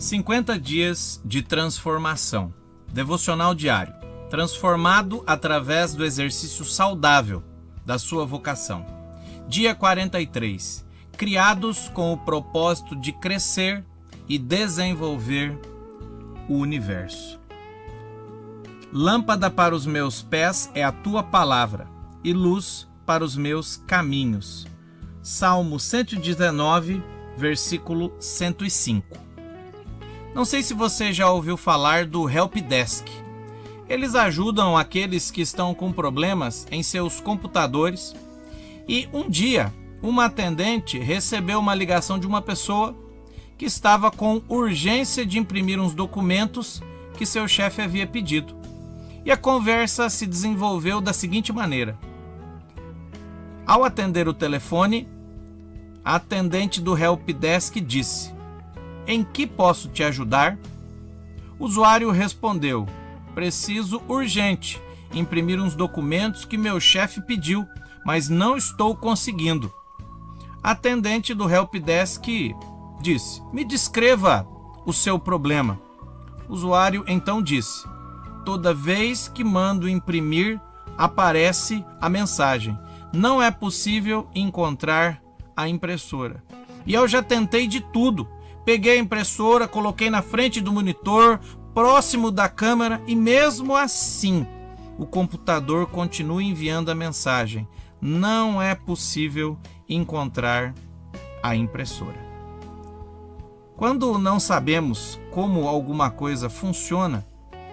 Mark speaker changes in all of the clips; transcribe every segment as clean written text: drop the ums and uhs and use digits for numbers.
Speaker 1: 50 dias de transformação. Devocional diário. Transformado através do exercício saudável da sua vocação. Dia 43. Criados com o propósito de crescer e desenvolver o universo. Lâmpada para os meus pés é a tua palavra e luz para os meus caminhos. Salmo 119, versículo 105. Não sei se você já ouviu falar do Help Desk. Eles ajudam aqueles que estão com problemas em seus computadores. E um dia, uma atendente recebeu uma ligação de uma pessoa que estava com urgência de imprimir uns documentos que seu chefe havia pedido. E a conversa se desenvolveu da seguinte maneira. Ao atender o telefone, a atendente do Help Desk disse: "Em que posso te ajudar?" O usuário respondeu: "Preciso urgente imprimir uns documentos que meu chefe pediu, mas não estou conseguindo." A atendente do Help Desk disse: "Me descreva o seu problema." O usuário então disse: "Toda vez que mando imprimir, aparece a mensagem: não é possível encontrar a impressora. E eu já tentei de tudo. Peguei a impressora, coloquei na frente do monitor, próximo da câmera, e mesmo assim, o computador continua enviando a mensagem: não é possível encontrar a impressora." Quando não sabemos como alguma coisa funciona,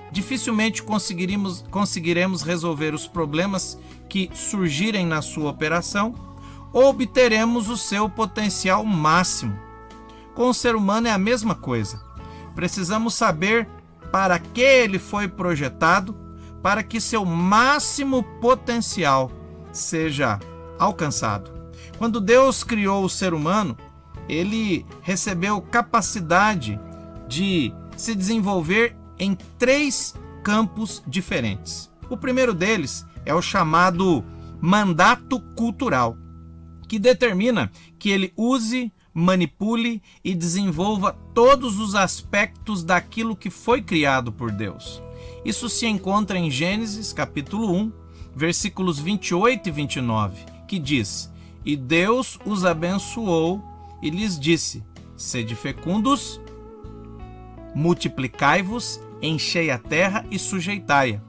Speaker 1: dificilmente conseguiremos resolver os problemas que surgirem na sua operação ou obteremos o seu potencial máximo. Com o ser humano é a mesma coisa. Precisamos saber para que ele foi projetado, para que seu máximo potencial seja alcançado. Quando Deus criou o ser humano, ele recebeu capacidade de se desenvolver em 3 campos diferentes. O primeiro deles é o chamado mandato cultural, que determina que ele use, manipule e desenvolva todos os aspectos daquilo que foi criado por Deus. Isso se encontra em Gênesis capítulo 1, versículos 28 e 29, que diz: "E Deus os abençoou e lhes disse: sede fecundos, multiplicai-vos, enchei a terra e sujeitai-a.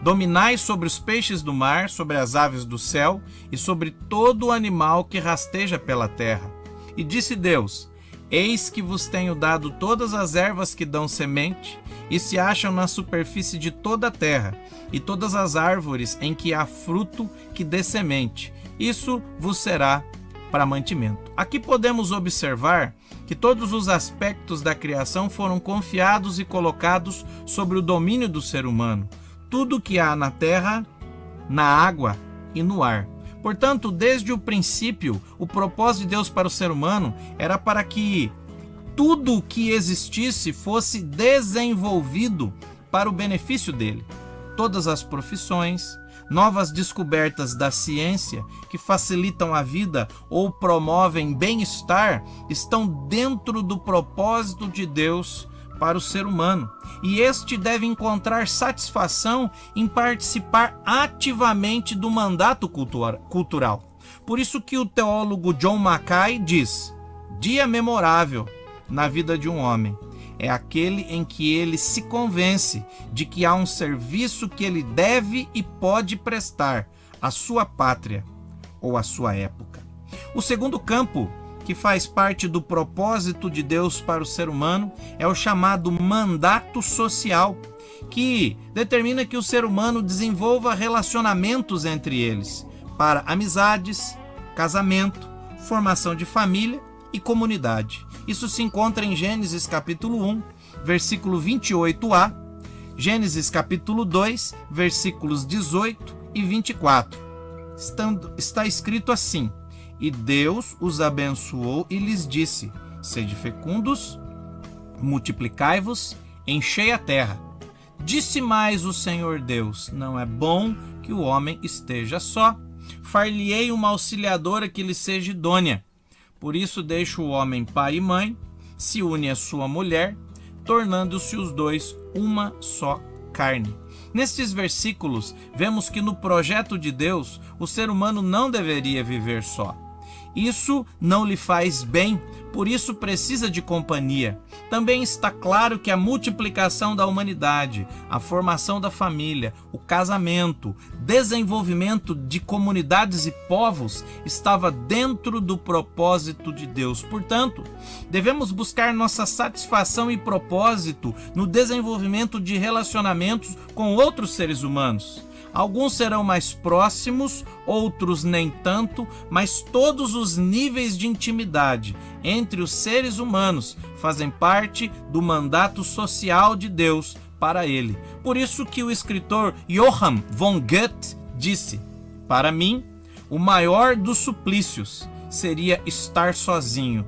Speaker 1: Dominai sobre os peixes do mar, sobre as aves do céu e sobre todo o animal que rasteja pela terra. E disse Deus: eis que vos tenho dado todas as ervas que dão semente e se acham na superfície de toda a terra, e todas as árvores em que há fruto que dê semente. Isso vos será para mantimento." Aqui podemos observar que todos os aspectos da criação foram confiados e colocados sobre o domínio do ser humano. Tudo que há na terra, na água e no ar. Portanto, desde o princípio, o propósito de Deus para o ser humano era para que tudo o que existisse fosse desenvolvido para o benefício dele. Todas as profissões, novas descobertas da ciência que facilitam a vida ou promovem bem-estar estão dentro do propósito de Deus para o ser humano. E este deve encontrar satisfação em participar ativamente do mandato cultural. Por isso que o teólogo John Mackay diz: dia memorável na vida de um homem é aquele em que ele se convence de que há um serviço que ele deve e pode prestar à sua pátria ou à sua época. O segundo campo que faz parte do propósito de Deus para o ser humano é o chamado mandato social, que determina que o ser humano desenvolva relacionamentos entre eles para amizades, casamento, formação de família e comunidade. Isso se encontra em Gênesis capítulo 1, versículo 28a, Gênesis capítulo 2, versículos 18 e 24. Está escrito assim: "E Deus os abençoou e lhes disse: sede fecundos, multiplicai-vos, enchei a terra. Disse mais o Senhor Deus: não é bom que o homem esteja só. Far-lhe-ei uma auxiliadora que lhe seja idônea. Por isso deixa o homem pai e mãe, se une à sua mulher, tornando-se os dois uma só carne. Nestes versículos, vemos que no projeto de Deus, o ser humano não deveria viver só. Isso não lhe faz bem, por isso precisa de companhia. Também está claro que a multiplicação da humanidade, a formação da família, o casamento, desenvolvimento de comunidades e povos estava dentro do propósito de Deus. Portanto, devemos buscar nossa satisfação e propósito no desenvolvimento de relacionamentos com outros seres humanos. Alguns serão mais próximos, outros nem tanto, mas todos os níveis de intimidade entre os seres humanos fazem parte do mandato social de Deus para ele. Por isso que o escritor Johann von Goethe disse: "Para mim, o maior dos suplícios seria estar sozinho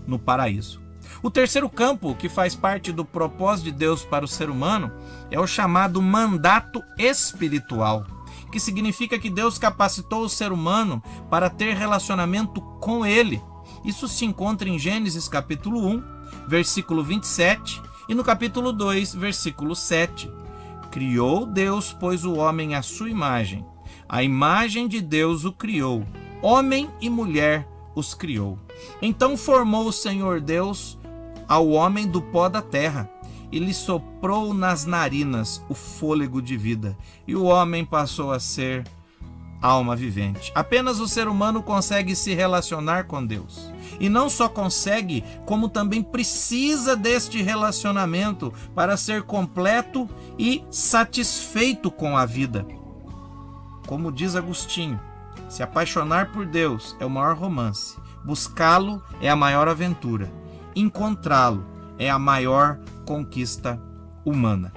Speaker 1: no paraíso." O terceiro campo que faz parte do propósito de Deus para o ser humano é o chamado mandato espiritual, que significa que Deus capacitou o ser humano para ter relacionamento com Ele. Isso se encontra em Gênesis capítulo 1, versículo 27 e no capítulo 2, versículo 7. Criou Deus, pois, o homem à sua imagem. A imagem de Deus o criou. Homem e mulher os criou. Então formou o Senhor Deus ao homem do pó da terra e lhe soprou nas narinas o fôlego de vida, e o homem passou a ser alma vivente. Apenas o ser humano consegue se relacionar com Deus. E não só consegue, como também precisa deste relacionamento para ser completo e satisfeito com a vida. Como diz Agostinho, se apaixonar por Deus é o maior romance, buscá-lo é a maior aventura, encontrá-lo é a maior conquista humana.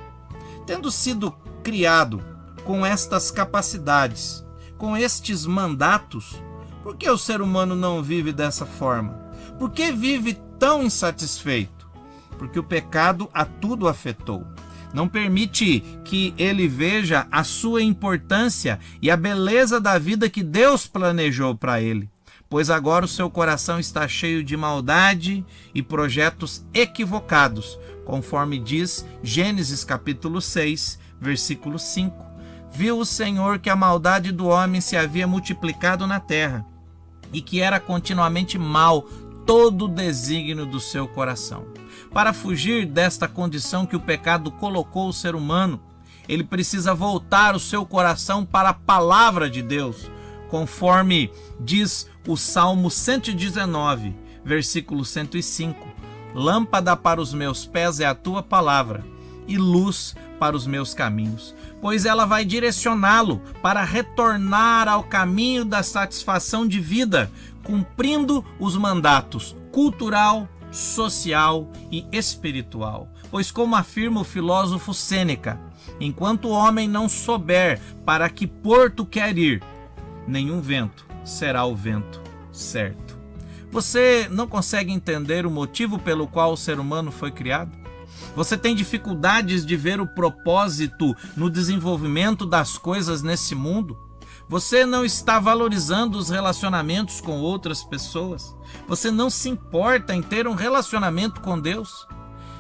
Speaker 1: Tendo sido criado com estas capacidades, com estes mandatos, por que o ser humano não vive dessa forma? Por que vive tão insatisfeito? Porque o pecado a tudo afetou. Não permite que ele veja a sua importância e a beleza da vida que Deus planejou para ele. Pois agora o seu coração está cheio de maldade e projetos equivocados, conforme diz Gênesis capítulo 6, versículo 5. Viu o Senhor que a maldade do homem se havia multiplicado na terra, e que era continuamente mal todo o desígnio do seu coração. Para fugir desta condição que o pecado colocou o ser humano, ele precisa voltar o seu coração para a palavra de Deus, conforme diz o Salmo 119, versículo 105. Lâmpada para os meus pés é a tua palavra, e luz para os meus caminhos, pois ela vai direcioná-lo para retornar ao caminho da satisfação de vida, cumprindo os mandatos cultural, social e espiritual. Pois, como afirma o filósofo Sêneca, enquanto o homem não souber para que porto quer ir, nenhum vento será o vento certo. Você não consegue entender o motivo pelo qual o ser humano foi criado? Você tem dificuldades de ver o propósito no desenvolvimento das coisas nesse mundo? Você não está valorizando os relacionamentos com outras pessoas? Você não se importa em ter um relacionamento com Deus?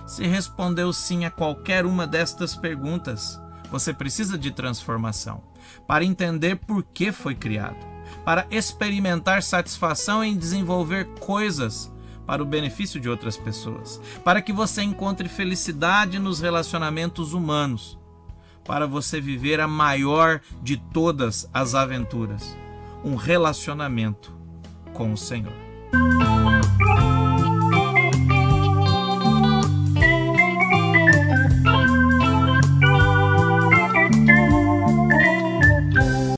Speaker 1: Se respondeu sim a qualquer uma destas perguntas, você precisa de transformação para entender por que foi criado, para experimentar satisfação em desenvolver coisas para o benefício de outras pessoas, para que você encontre felicidade nos relacionamentos humanos, para você viver a maior de todas as aventuras, um relacionamento com o Senhor.